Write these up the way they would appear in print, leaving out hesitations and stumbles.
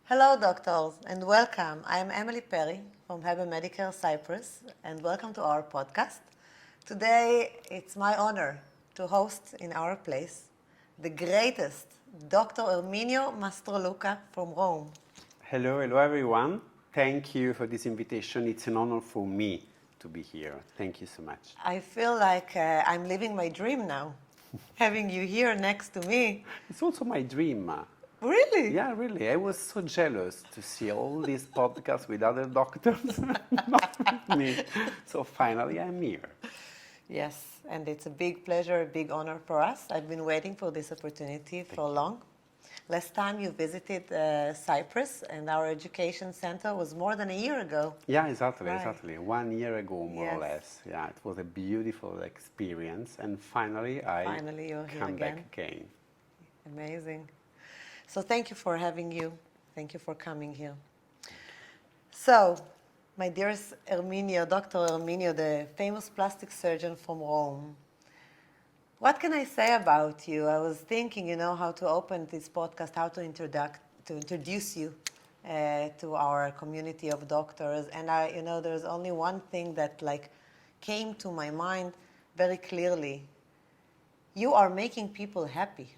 Hello, doctors, and welcome. I am Emilie Pery from Hebe Medicare, Cyprus, and welcome to our podcast. Today, it's my honor to host in our place the greatest Dr. Erminio Mastroluca from Rome. Hello everyone. Thank you for this invitation. It's an honor for me to be here. Thank you so much. I feel like I'm living my dream now, having you here next to me. It's also my dream. Really? Yeah, really. I was so jealous to see all these podcasts with other doctors, not with me. So finally I'm here. Yes, and it's a big pleasure, a big honor for us. I've been waiting for this opportunity for long. Last time you visited Cyprus, and our education center was more than a year ago. Yeah, exactly, Right. exactly. 1 year ago, more or Yes. less. Yeah, it was a beautiful experience, and finally Finally, you're here come again. back again. Amazing. So thank you for having you. Thank you for coming here. So, my dearest Erminio, Dr. Erminio, the famous plastic surgeon from Rome. What can I say about you? I was thinking, how to open this podcast, how to introduce you to our community of doctors. And there's only one thing that came to my mind very clearly. You are making people happy.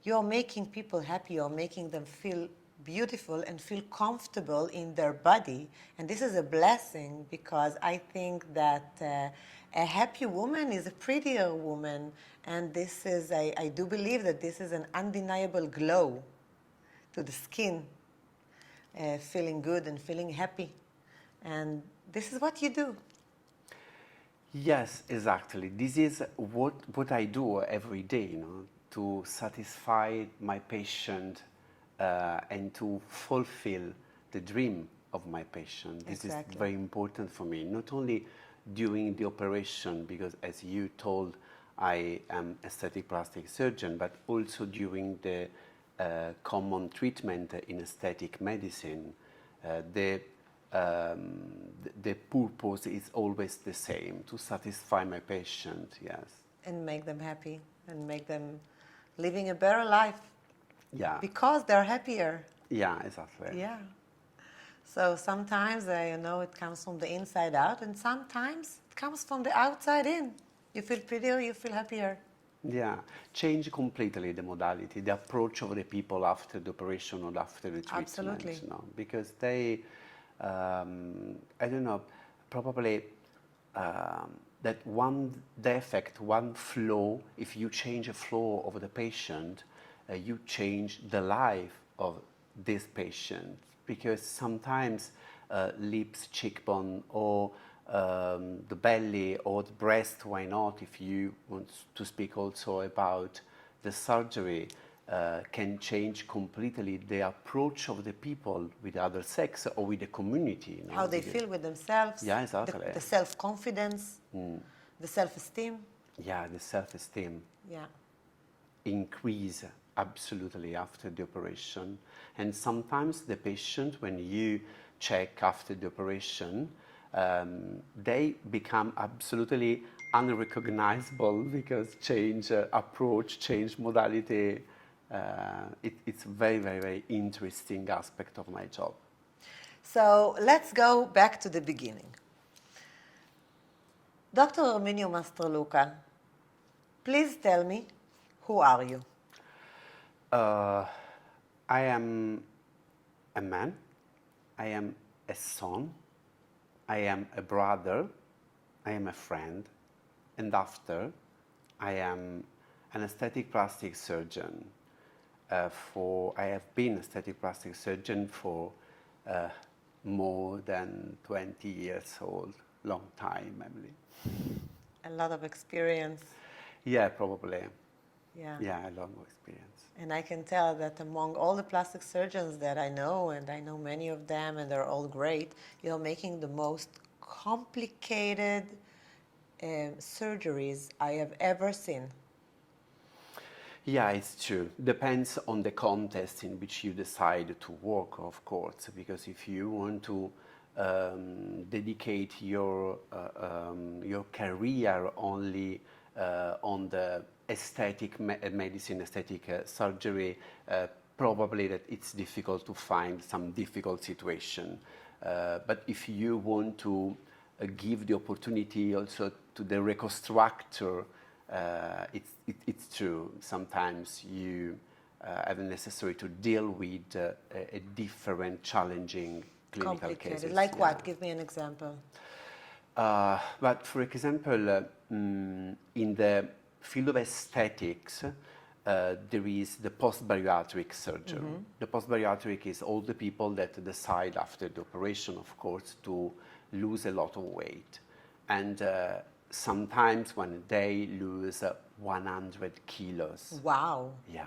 You are making people happy. You are making them feel beautiful and feel comfortable in their body. And this is a blessing because I think that a happy woman is a prettier woman. And this is, I do believe that this is an undeniable glow to the skin, feeling good and feeling happy. And this is what you do. Yes, exactly. This is what I do every day, to satisfy my patient and to fulfill the dream of my patient. This Exactly. is very important for me, not only during the operation, because as you told, I am aesthetic plastic surgeon, but also during the common treatment in aesthetic medicine. The purpose is always the same, to satisfy my patient, yes. And make them happy and make them living a better life. Yeah. Because they're happier. Yeah, exactly. Yeah. So sometimes, it comes from the inside out, and sometimes it comes from the outside in. You feel prettier, you feel happier. Yeah, change completely the modality, the approach of the people after the operation or after the treatment. Absolutely. Because they, I don't know, probably that one defect, one flaw, if you change a flaw of the patient, you change the life of this patient. Because sometimes lips, cheekbone, or the belly or the breast, why not, if you want to speak also about the surgery, can change completely the approach of the people with the other sex or with the community. How they feel with themselves. Yeah, exactly. The self-confidence, the self-esteem. Yeah, the self-esteem Yeah. increase absolutely after the operation. And sometimes the patient, when you check after the operation, they become absolutely unrecognizable because change approach, change modality. It's very, very, very interesting aspect of my job. So let's go back to the beginning. Dr. Erminio Mastroluca, please tell me, who are you? I am a man, I am a son, I am a brother, I am a friend, and after, I am an aesthetic plastic surgeon. I have been aesthetic plastic surgeon for more than 20 years old, long time, Emily. A lot of experience. Yeah, probably. Yeah. Yeah, a long experience. And I can tell that among all the plastic surgeons that I know, and I know many of them, and they're all great, you're making the most complicated surgeries I have ever seen. Yeah, it's true. Depends on the context in which you decide to work, of course, because if you want to dedicate your career only on the aesthetic medicine, aesthetic surgery, probably that it's difficult to find some difficult situation. But if you want to give the opportunity also to the reconstructor, it's true. Sometimes you have necessary to deal with a different, challenging clinical cases. Like what? Give me an example. But for example, in the field of aesthetics, there is the post-bariatric surgeon. The post-bariatric is all the people that decide after the operation, of course, to lose a lot of weight. And sometimes when they lose 100 kilos. Wow. Yeah.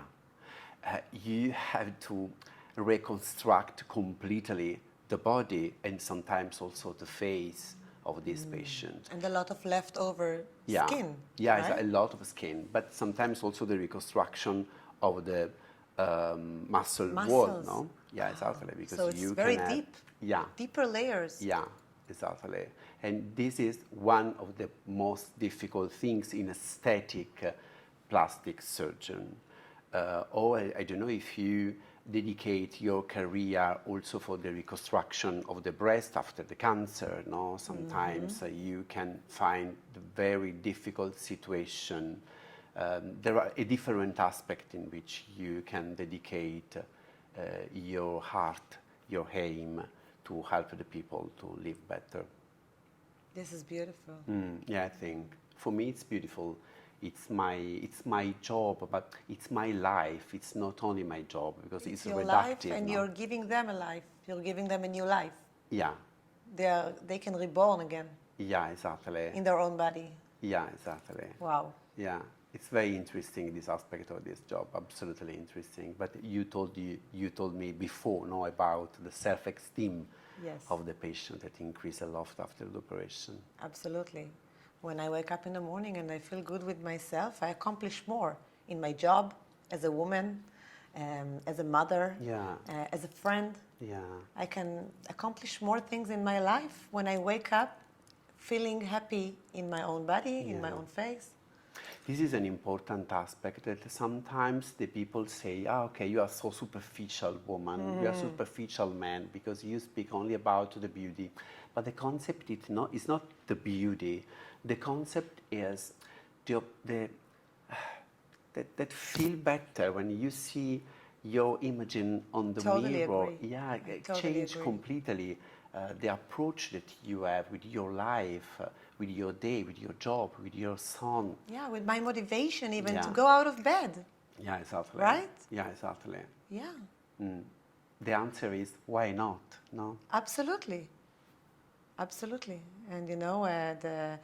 You have to reconstruct completely the body and sometimes also the face of this patient. And a lot of leftover Yeah. skin. Yeah, right? it's a lot of skin, but sometimes also the reconstruction of the muscle wall, Muscles. no? Yeah, exactly. Because So it's you very can have, deep. yeah, Deeper layers. yeah, exactly. And this is one of the most difficult things in aesthetic plastic surgeon. Or I don't know if you dedicate your career also for the reconstruction of the breast after the cancer, no? Sometimes you can find the very difficult situation. There are a different aspect in which you can dedicate your heart, your aim to help the people to live better. This is beautiful. Yeah, I think for me it's beautiful. It's my job, but it's my life. It's not only my job because it's your reductive. life, and no? you're giving them a life. You're giving them a new life. Yeah, They can reborn again yeah, exactly. in their own body. Yeah, exactly. Wow. Yeah, it's very interesting, this aspect of this job. Absolutely interesting. But you told me before, no, about the self-esteem Yes. of the patient that increase a lot after the operation. Absolutely. When I wake up in the morning and I feel good with myself, I accomplish more in my job as a woman, as a mother, Yeah. as a friend. Yeah. I can accomplish more things in my life when I wake up feeling happy in my own body, in my Yeah. own face. This is an important aspect that sometimes the people say, okay, you are so superficial woman, you are superficial man because you speak only about the beauty. But the concept is not the beauty. The concept is that feel better when you see your image on the Totally mirror. agree. Yeah, I it totally change agree. completely the approach that you have with your life, with your day, with your job, with your son. Yeah, with my motivation even to Yeah. go out of bed. Yeah, exactly. Right? Yeah, exactly. Yeah, The answer is why not? No. absolutely. Absolutely. And you know, the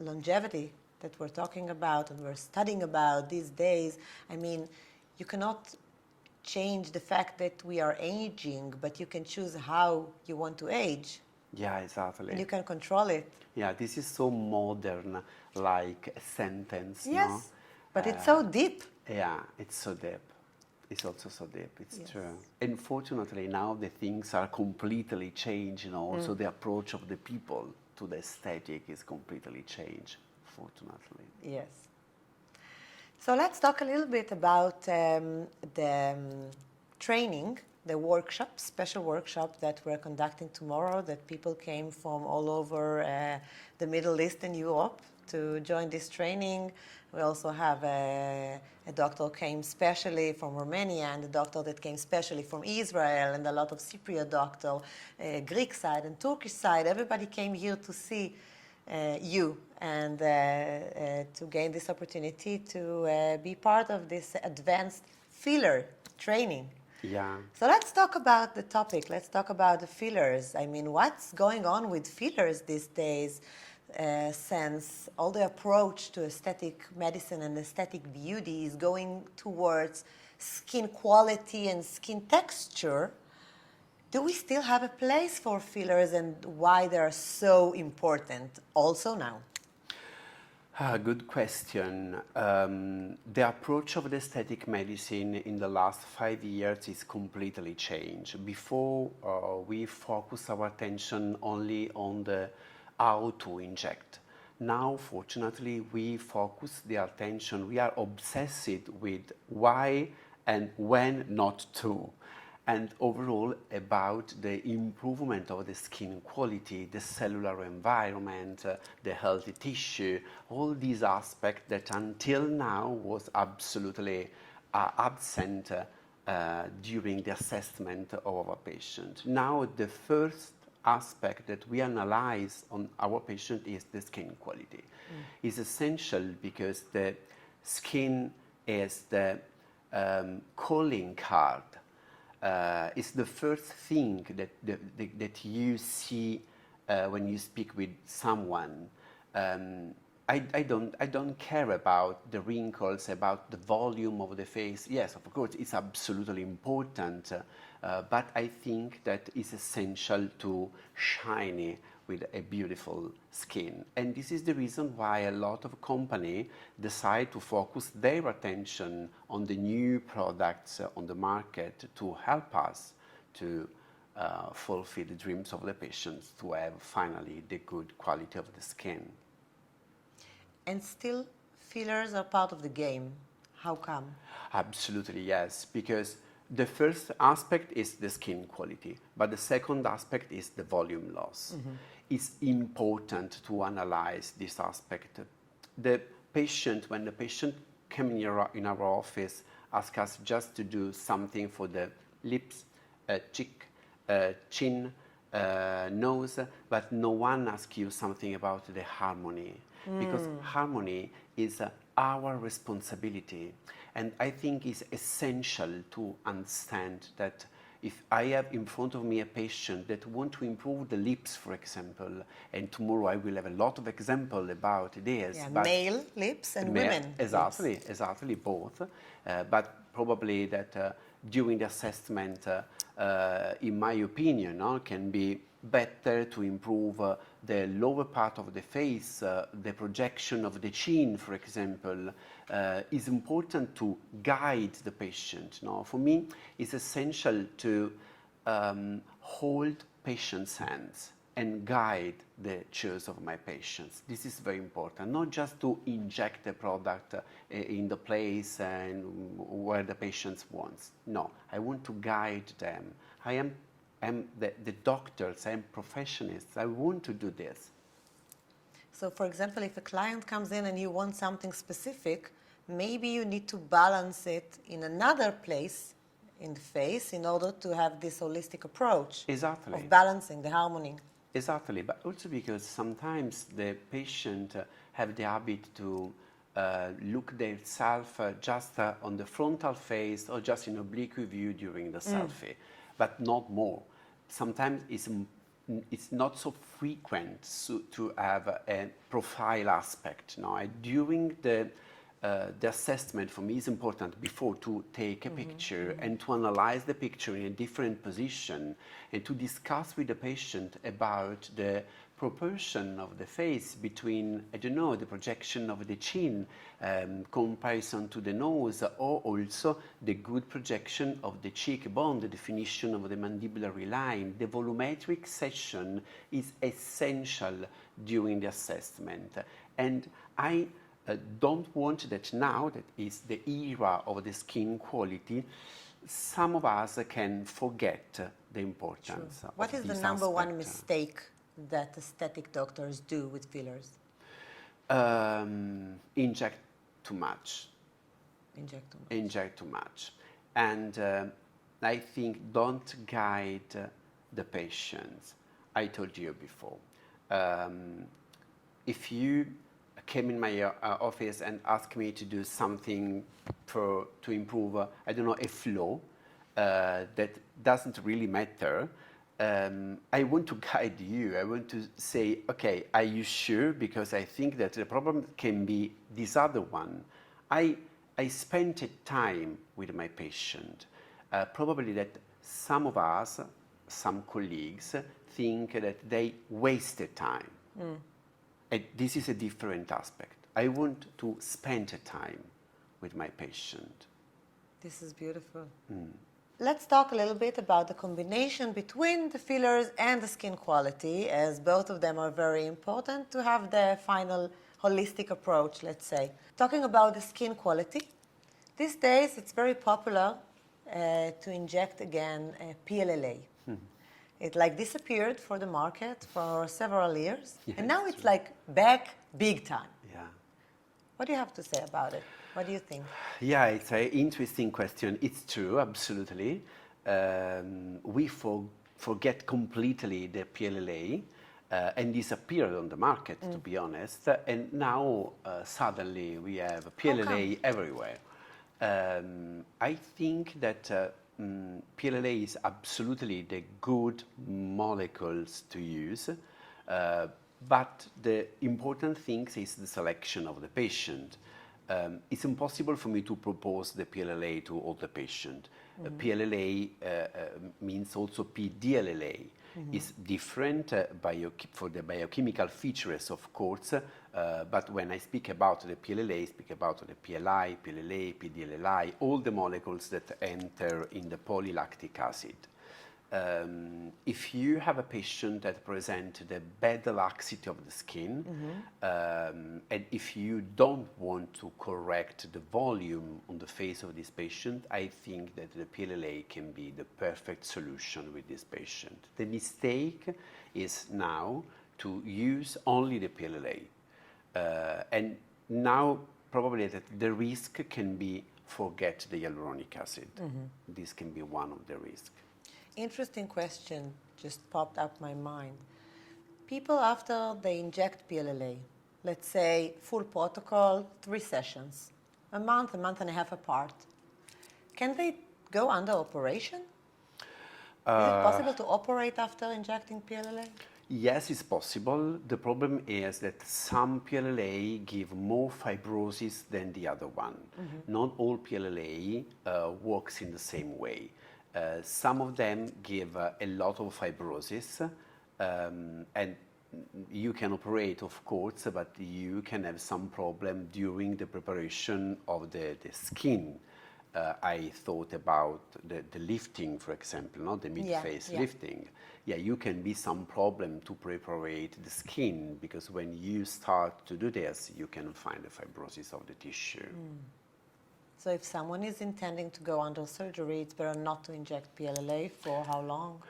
longevity that we're talking about and we're studying about these days, I mean, you cannot change the fact that we are aging, but you can choose how you want to age Yeah, exactly. and you can control it. Yeah, this is so modern, like a sentence. Yes, No? but it's so deep. Yeah, it's so deep. It's also so deep. It's Yes. true. And fortunately, now the things are completely changed. You know, also the approach of the people to the aesthetic is completely changed. Fortunately. Yes. So let's talk a little bit about the training, the workshop, special workshop that we're conducting tomorrow, that people came from all over the Middle East and Europe to join this training. We also have a doctor who came specially from Romania and a doctor that came specially from Israel and a lot of Cypriot doctor, Greek side and Turkish side. Everybody came here to see you and to gain this opportunity to be part of this advanced filler training. Yeah. So let's talk about the topic. Let's talk about the fillers. I mean, what's going on with fillers these days since all the approach to aesthetic medicine and aesthetic beauty is going towards skin quality and skin texture? Do we still have a place for fillers and why they are so important also now? Good question. The approach of the aesthetic medicine in the last 5 years is completely changed. Before, we focused our attention only on the how to inject. Now, fortunately, we focus the attention, we are obsessed with why and when not to. And overall, about the improvement of the skin quality, the cellular environment, the healthy tissue, all these aspects that until now was absolutely absent during the assessment of our patient. Now, the first aspect that we analyze on our patient is the skin quality. It's essential because the skin is the calling card. It's the first thing that you see when you speak with someone. I don't care about the wrinkles, about the volume of the face. Yes, of course, it's absolutely important, but I think that it's essential to shiny with a beautiful skin. And this is the reason why a lot of companies decide to focus their attention on the new products on the market to help us to fulfill the dreams of the patients to have finally the good quality of the skin. And still, fillers are part of the game. How come? Absolutely, yes, because the first aspect is the skin quality, but the second aspect is the volume loss. It's important to analyze this aspect. The patient, when the patient came in our office, ask us just to do something for the lips, cheek, chin, nose, but no one asks you something about the harmony, because harmony is our responsibility. And I think it's essential to understand that if I have in front of me a patient that wants to improve the lips, for example, and tomorrow I will have a lot of examples about this. Yeah, male lips and women exactly, lips. Exactly, both. But probably that during the assessment, in my opinion, can be better to improve the lower part of the face, the projection of the chin, for example. Is important to guide the patient. For me, it's essential to hold patients' hands and guide the choice of my patients. This is very important, not just to inject the product in the place and where the patient wants. No, I want to guide them. I am the doctors, I am professionals. I want to do this. So, for example, if a client comes in and you want something specific, maybe you need to balance it in another place in the face in order to have this holistic approach. Exactly. Of balancing the harmony. Exactly, but also because sometimes the patient have the habit to look themselves just on the frontal face or just in oblique view during the selfie, but not more. Sometimes it's not so frequent to have a profile aspect. During the assessment, for me, is important before to take a picture and to analyze the picture in a different position and to discuss with the patient about the proportion of the face between, I don't know, the projection of the chin, comparison to the nose, or also the good projection of the cheekbone, the definition of the mandibulary line. The volumetric session is essential during the assessment. And I don't want that now, that is the era of the skin quality, some of us can forget the importance of What is the this number one aspect. mistake that aesthetic doctors do with fillers? Inject too much. Inject too much. Inject too much. And I think don't guide the patients. I told you before. If you came in my office and asked me to do something to improve, I don't know, a flow that doesn't really matter, I want to guide you. I want to say, okay, are you sure? Because I think that the problem can be this other one. I spent time with my patient. Probably that some of us, some colleagues, think that they wasted time. And this is a different aspect. I want to spend time with my patient. This is beautiful. Let's talk a little bit about the combination between the fillers and the skin quality, as both of them are very important to have the final holistic approach, let's say. Talking about the skin quality, These days, it's very popular to inject again PLLA. It like disappeared for the market for several years, Yeah, and now it's it's true. like back big time. Yeah. What do you have to say about it? What do you think? Yeah, it's an interesting question. It's true, absolutely. We forget completely the PLLA and disappeared on the market, to be honest. And now suddenly we have PLLA everywhere. I think that PLLA is absolutely the good molecules to use, but the important thing is the selection of the patient. It's impossible for me to propose the PLLA to all the patients. PLLA means also PDLLA. It's different for the biochemical features, of course, but when I speak about the PLLA, I speak about the PLI, PLLA, PDLLI, all the molecules that enter in the polylactic acid. If you have a patient that presents the bad laxity of the skin, and if you don't want to correct the volume on the face of this patient, I think that the PLLA can be the perfect solution with this patient. The mistake is now to use only the PLLA. And now probably that the risk can be forget the hyaluronic acid. This can be one of the risks. Interesting question just popped up my mind. People after they inject PLLA, let's say full protocol, 3 sessions, a month and a half apart, can they go under operation? Is it possible to operate after injecting PLLA? Yes, it's possible. The problem is that some PLLA give more fibrosis than the other one. Not all PLLA works in the same way. Some of them give a lot of fibrosis, and you can operate, of course, but you can have some problem during the preparation of the skin. I thought about the lifting, for example, not the mid-face lifting. Yeah, you can be some problem to prepare the skin, because when you start to do this, you can find the fibrosis of the tissue. So if someone is intending to go under surgery, it's better not to inject PLLA for how long?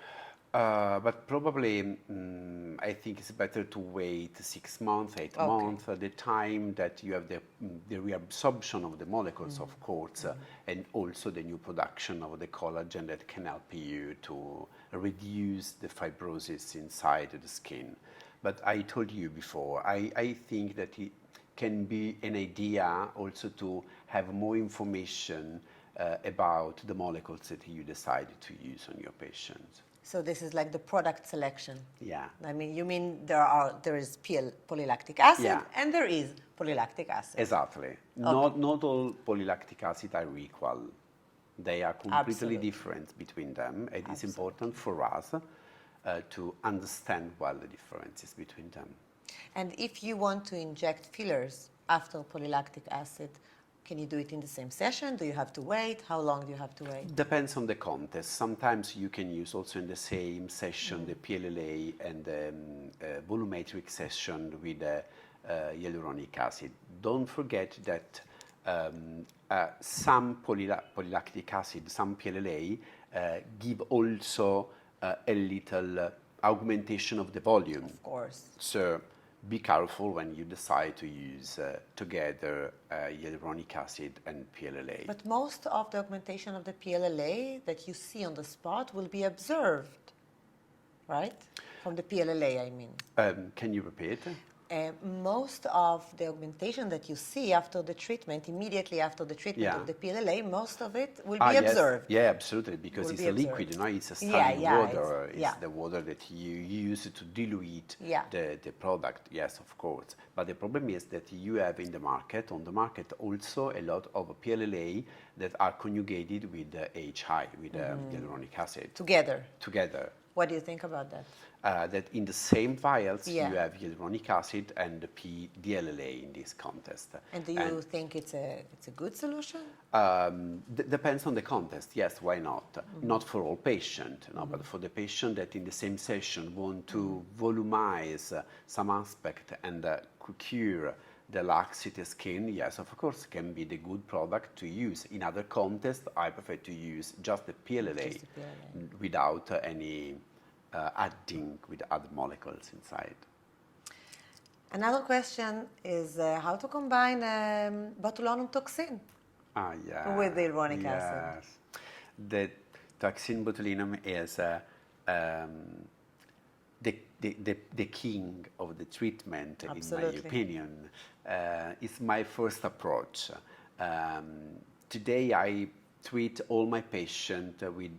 But probably, I think it's better to wait 6 months, 8 months, the time that you have the reabsorption of the molecules, of course, and also the new production of the collagen that can help you to reduce the fibrosis inside the skin. But I told you before, I think that it can be an idea also to have more information about the molecules that you decide to use on your patients. So this is like the product selection. Yeah. I mean, you mean there is polylactic acid and there is polylactic acid. Exactly. Not all polylactic acid are equal. They are completely different between them. It is important for us to understand well the differences between them. And if you want to inject fillers after polylactic acid, can you do it in the same session? Do you have to wait? How long do you have to wait? Depends on the contest. Sometimes you can use also in the same session the PLLA and the volumetric session with hyaluronic acid. Don't forget that some polylactic acid, some PLLA, give also a little augmentation of the volume. Of course. So be careful when you decide to use together hyaluronic acid and PLLA. But most of the augmentation of the PLLA that you see on the spot will be observed, right? From the PLLA, I mean. Can you repeat? Most of the augmentation that you see after the treatment, immediately after the treatment of the PLLA, most of it will be observed. Yeah, absolutely, because it's a liquid, you know, it's a standing water. It's the water that you use to dilute the product, yes, of course. But the problem is that you have on the market also a lot of PLLA that are conjugated with HI, with hyaluronic acid. Together. What do you think about that? That in the same vials you have hyaluronic acid and the PDLLA in this contest. And do you think it's a good solution? Depends on the contest, yes, why not? Not for all patients, no, but for the patient that in the same session want to volumize some aspect and cure the laxity skin, yes, of course, can be the good product to use. In other contexts, I prefer to use just the PLA, Just the PLA. without any adding with other molecules inside. Another question is how to combine botulinum toxin Ah, yeah. with the hyaluronic acid. Yes. The toxin botulinum is the king of the treatment, in my Absolutely. opinion. It's my first approach. Today I treat all my patients in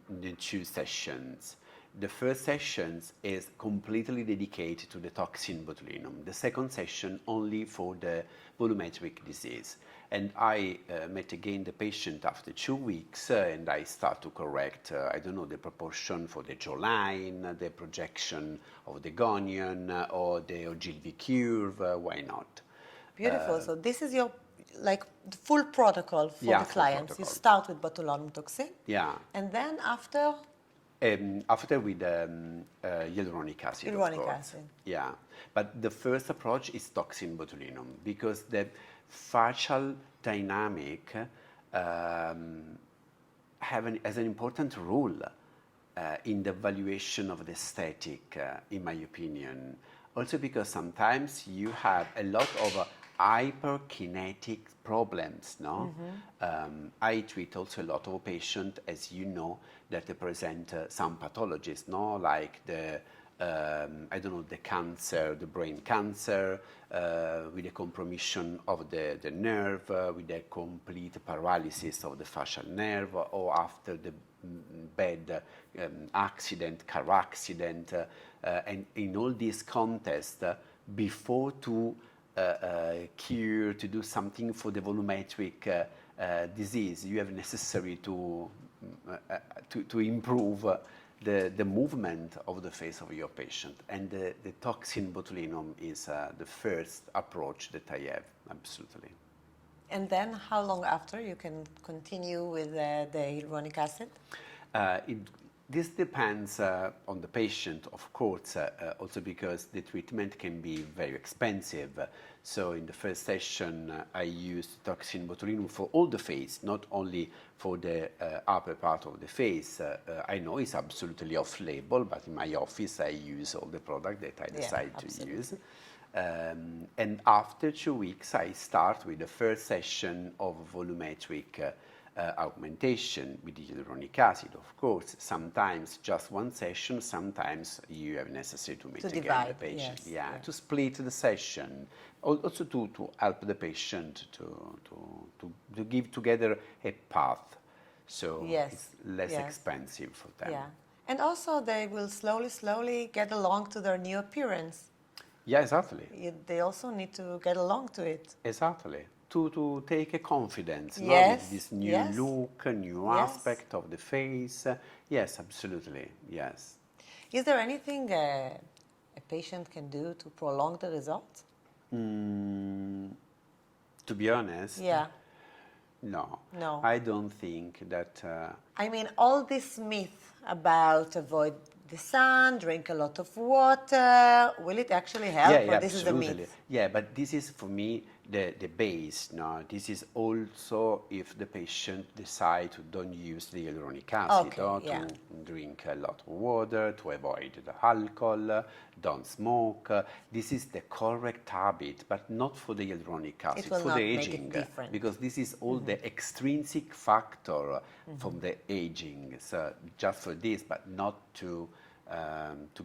the 2 sessions. The first session is completely dedicated to the toxin botulinum. The second session only for the volumetric disease. And I met again the patient after 2 weeks, and I start to correct, I don't know, the proportion for the jawline, the projection of the gonion, or the ogilvy curve, why not? Beautiful. So this is your like the full protocol for Yeah, the full clients. You protocol. start with botulinum toxin, Yeah. and then after After with hyaluronic acid, Hyaluronic of course. acid. Yeah, but the first approach is toxin botulinum because the facial dynamic has an important role in the valuation of the aesthetic, in my opinion. Also because sometimes you have a lot of hyperkinetic problems, no? I treat also a lot of patients, as you know, that they present some pathologies, no? Like the, I don't know, the cancer, the brain cancer, with the compromission of the nerve, with the complete paralysis of the facial nerve, or after the bad accident, car accident, and in all these contexts, before to cure, to do something for the volumetric disease, you have necessary to improve the movement of the face of your patient. And the toxin botulinum is the first approach that I have, absolutely. and then how long after you can continue with the hyaluronic acid? This depends on the patient, of course, also because the treatment can be very expensive. So in the first session, I used toxin botulinum for all the face, not only for the upper part of the face. I know it's absolutely off-label, but in my office, I use all the product that I decide to use. And after 2 weeks, I start with the first session of volumetric augmentation with the hyaluronic acid, of course. Sometimes just one session, sometimes you have necessary to meet again divide, the patient. yes, yeah. To split the session, also to help the patient to give together a path, so it's less expensive for them. Yeah, and also they will slowly get along to their new appearance. Yeah, exactly. They also need to get along to it. Exactly. To take a confidence, no? Yes, With this new yes. look, a new Yes. aspect of the face. Yes, absolutely. Yes. Is there anything a patient can do to prolong the results? To be honest, Yeah. no. No. I don't think that. I mean, all this myth about avoid the sun, drink a lot of water, will it actually help? Yeah, Or this is a absolutely. myth? Yeah, but this is for me the base. No, this is also if the patient decide to don't use the hyaluronic acid, Okay, or yeah. to drink a lot of water, to avoid the alcohol, don't smoke. This is the correct habit, but not for the hyaluronic acid, will for not the make it aging, different. because this is all the extrinsic factor from the aging. So just for this, but not to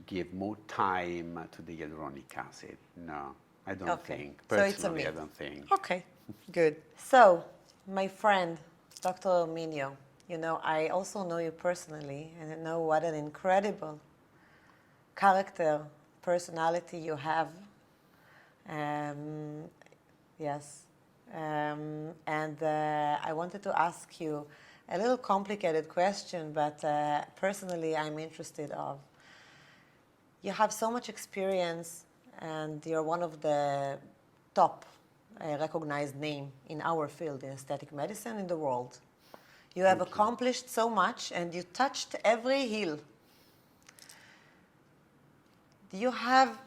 give more time to the hyaluronic acid. No, I don't think. So it's a Personally, I myth. don't think. Okay, good. So, my friend, Dr. Erminio, you know, I also know you personally, and I know what an incredible character, personality you have. Yes. And I wanted to ask you a little complicated question, but personally I'm interested of. You have so much experience and you're one of the top recognized name in our field in aesthetic medicine in the world. You have accomplished so much and you touched every hill. Do you have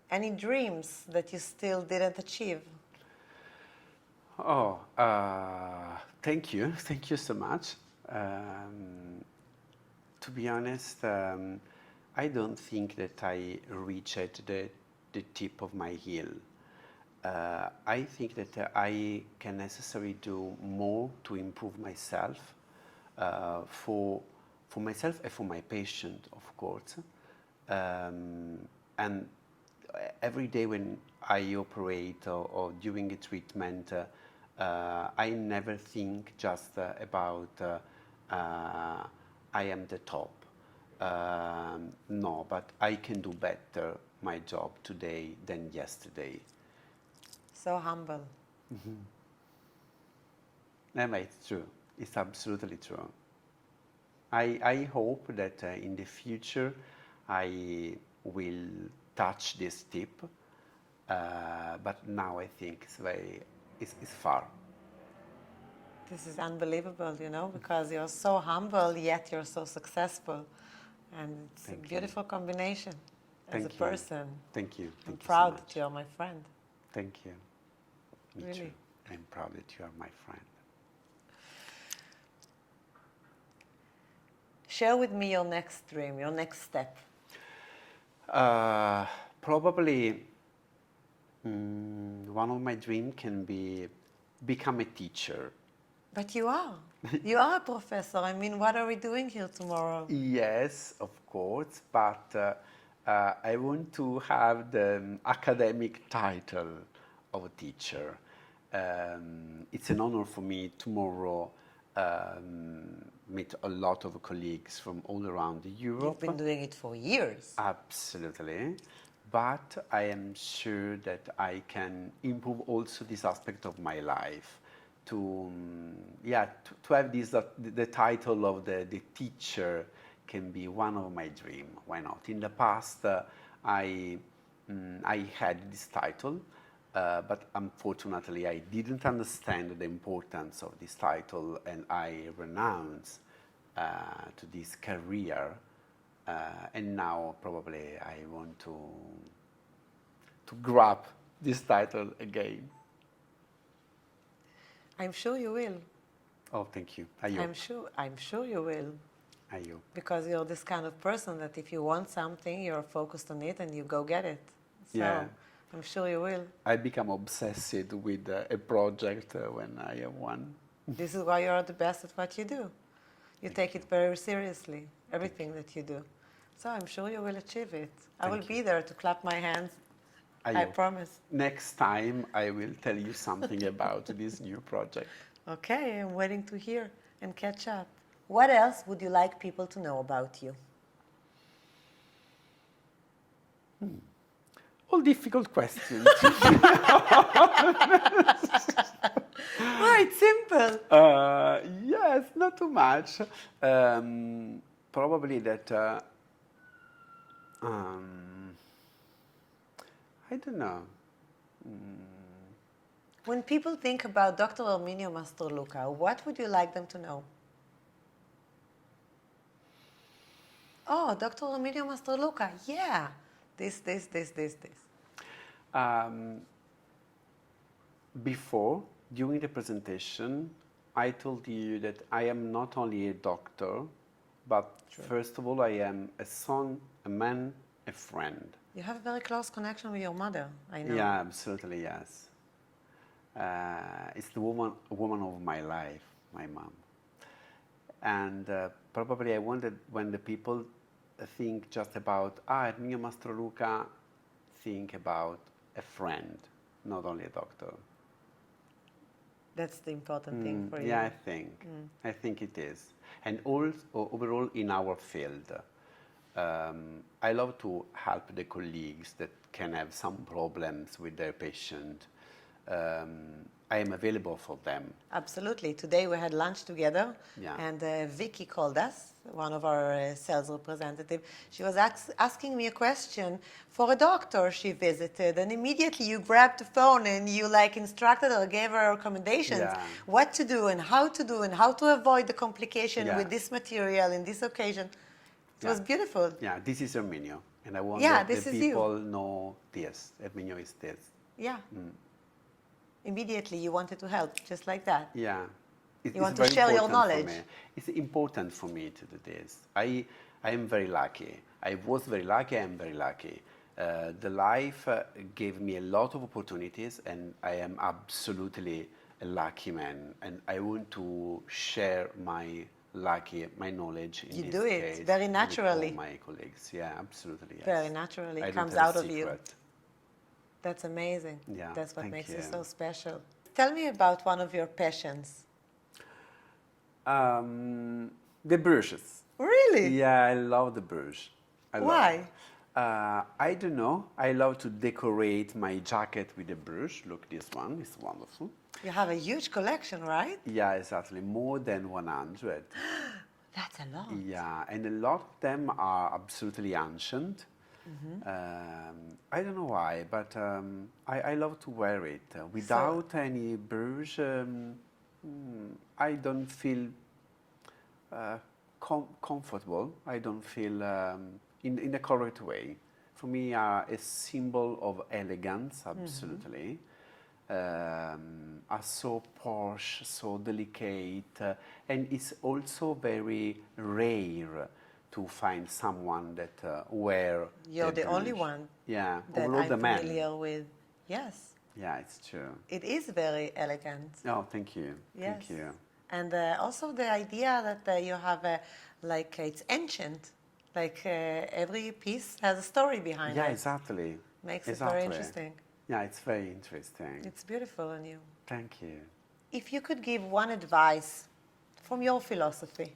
Any dreams that you still didn't achieve? Oh, thank you. Thank you so much. To be honest, I don't think that I reached the tip of my hill. I think that I can necessarily do more to improve myself, for myself and for my patient, of course. And every day when I operate or during a treatment, I never think just about I am the top. No, but I can do better my job today than yesterday. So humble. No, but it's true. It's absolutely true. I hope that in the future I will touch this tip, but now I think it's far. This is unbelievable, because you're so humble, yet you're so successful. And it's Thank a you. beautiful combination as Thank a you. person. Thank you. I'm Thank you so proud much. that you're my friend. Thank you. Me Really. too. I'm proud that you are my friend. Share with me your next dream, your next step. Probably one of my dreams can be become a teacher. But you are. You are a professor. I mean, what are we doing here tomorrow? Yes, of course, but I want to have the academic title of a teacher. It's an honor for me tomorrow meet a lot of colleagues from all around Europe. You've been doing it for years. Absolutely. But I am sure that I can improve also this aspect of my life to have this the title of the teacher can be one of my dreams. Why not? In the past, I had this title, but unfortunately, I didn't understand the importance of this title, and I renounced to this career. And now probably I want to grab this title again. I'm sure you will. Oh, thank you. I hope. I'm sure you will. I hope. Because you're this kind of person that if you want something, you're focused on it and you go get it. So Yeah. I'm sure you will. I become obsessed with a project when I have one. This is why you're the best at what you do. You take it very seriously, everything that you do. So I'm sure you will achieve it. I will be there to clap my hands. I hope. promise. Next time I will tell you something about this new project. Okay, I'm waiting to hear and catch up. What else would you like people to know about you? All difficult questions. Oh, it's simple. Yes, not too much. Probably that, I don't know. When people think about Dr. Erminio Mastroluca, what would you like them to know? Oh, Dr. Erminio Mastroluca, yeah. This. Before, during the presentation, I told you that I am not only a doctor, but first of all, I am a son, a man, a friend. You have a very close connection with your mother, I know. Yeah, absolutely, yes. It's the woman of my life, my mom. And probably I wanted, when the people think just about, Erminio Mastroluca, think about a friend, not only a doctor. That's the important thing for you. Yeah, I think it is. And also, overall in our field, I love to help the colleagues that can have some problems with their patient. I am available for them. Absolutely. Today we had lunch together, Yeah. and Vicky called us, one of our sales representatives. She was asking me a question for a doctor she visited, and immediately you grabbed the phone and you instructed her, gave her recommendations, what to do and how to avoid the complication with this material in this occasion. It was beautiful. Yeah, this is Erminio, and I want Yeah, that this the is you. people know this. Erminio is this. Yeah. Immediately you wanted to help, just like that. Yeah. You want to share your knowledge. For me. It's important for me to do this. I am very lucky. I was very lucky, I am very lucky. The life gave me a lot of opportunities, and I am absolutely a lucky man. And I want to share my knowledge in You this do it case very naturally. with all my colleagues. Yeah, absolutely. Yes. Very naturally. I It don't comes have out a of you. secret. That's amazing. Yeah, That's what thank makes you you. so special. Tell me about one of your passions. The brushes. Really? Yeah, I love the brush. Why? I don't know. I love to decorate my jacket with a brush. Look, this one is wonderful. You have a huge collection, right? Yeah, exactly. More than 100. That's a lot. Yeah, and a lot of them are absolutely ancient. I don't know why, but I love to wear it. Without any brush, I don't feel comfortable. I don't feel in the correct way. For me, a symbol of elegance, absolutely. Are so posh, so delicate, and it's also very rare to find someone that wear. You're the only brush. one Yeah, that overall I'm the man. familiar with. Yes. Yeah, it's true. It is very elegant. Oh, thank you. Yes. Thank you. And also the idea that you have like it's ancient, like every piece has a story behind Yeah, it. exactly. Makes it Exactly. very interesting. Yeah, it's very interesting. It's beautiful on you. Thank you. If you could give one advice from your philosophy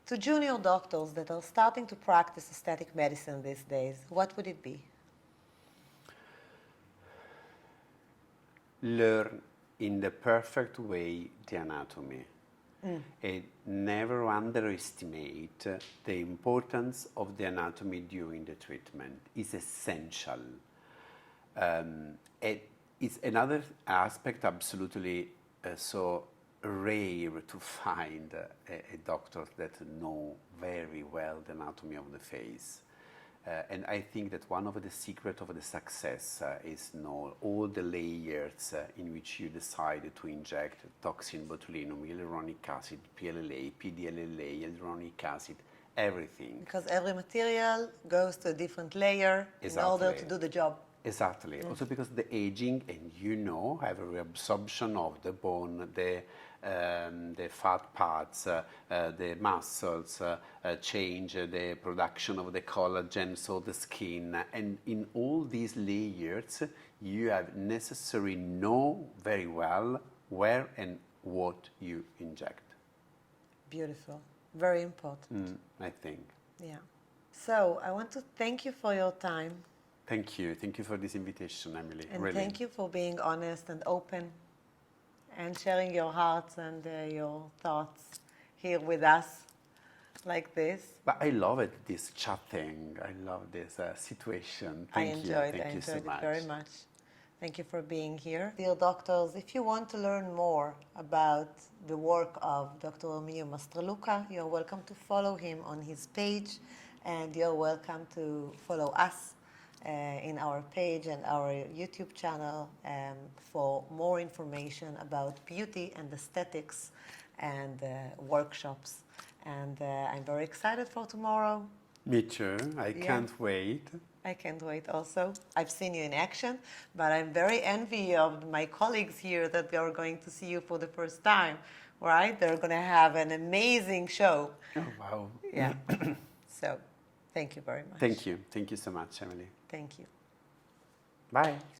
to junior doctors that are starting to practice aesthetic medicine these days, what would it be? Learn in the perfect way the anatomy. And never underestimate the importance of the anatomy during the treatment. It's essential. It's another aspect absolutely so rare to find a doctor that know very well the anatomy of the face. And I think that one of the secrets of the success is know all the layers in which you decide to inject toxin botulinum, hyaluronic acid, PLLA, PDLLA, hyaluronic acid, everything. Because every material goes to a different layer in order to do the job. Exactly. Also because the aging, and you know, have a reabsorption of the bone, the fat parts, the muscles, change the production of the collagen, so the skin. And in all these layers, you have necessarily know very well where and what you inject. Beautiful. Very important. I think. Yeah. So I want to thank you for your time. Thank you. Thank you for this invitation, Emilie. And really. thank you for being honest and open and sharing your hearts and your thoughts here with us like this. But I love it, this chatting. I love this situation. I Thank you. enjoyed Thank you it so much. very much. Thank you for being here. Dear doctors, if you want to learn more about the work of Dr. Erminio Mastroluca, you're welcome to follow him on his page, and you're welcome to follow us in our page and our YouTube channel for more information about beauty and aesthetics and workshops. And I'm very excited for tomorrow. Me too. I can't wait. I can't wait also. I've seen you in action, but I'm very envy of my colleagues here that they are going to see you for the first time, right? They're going to have an amazing show. Oh, wow. Yeah. So, thank you very much. Thank you. Thank you so much, Emilie. Thank you. Bye.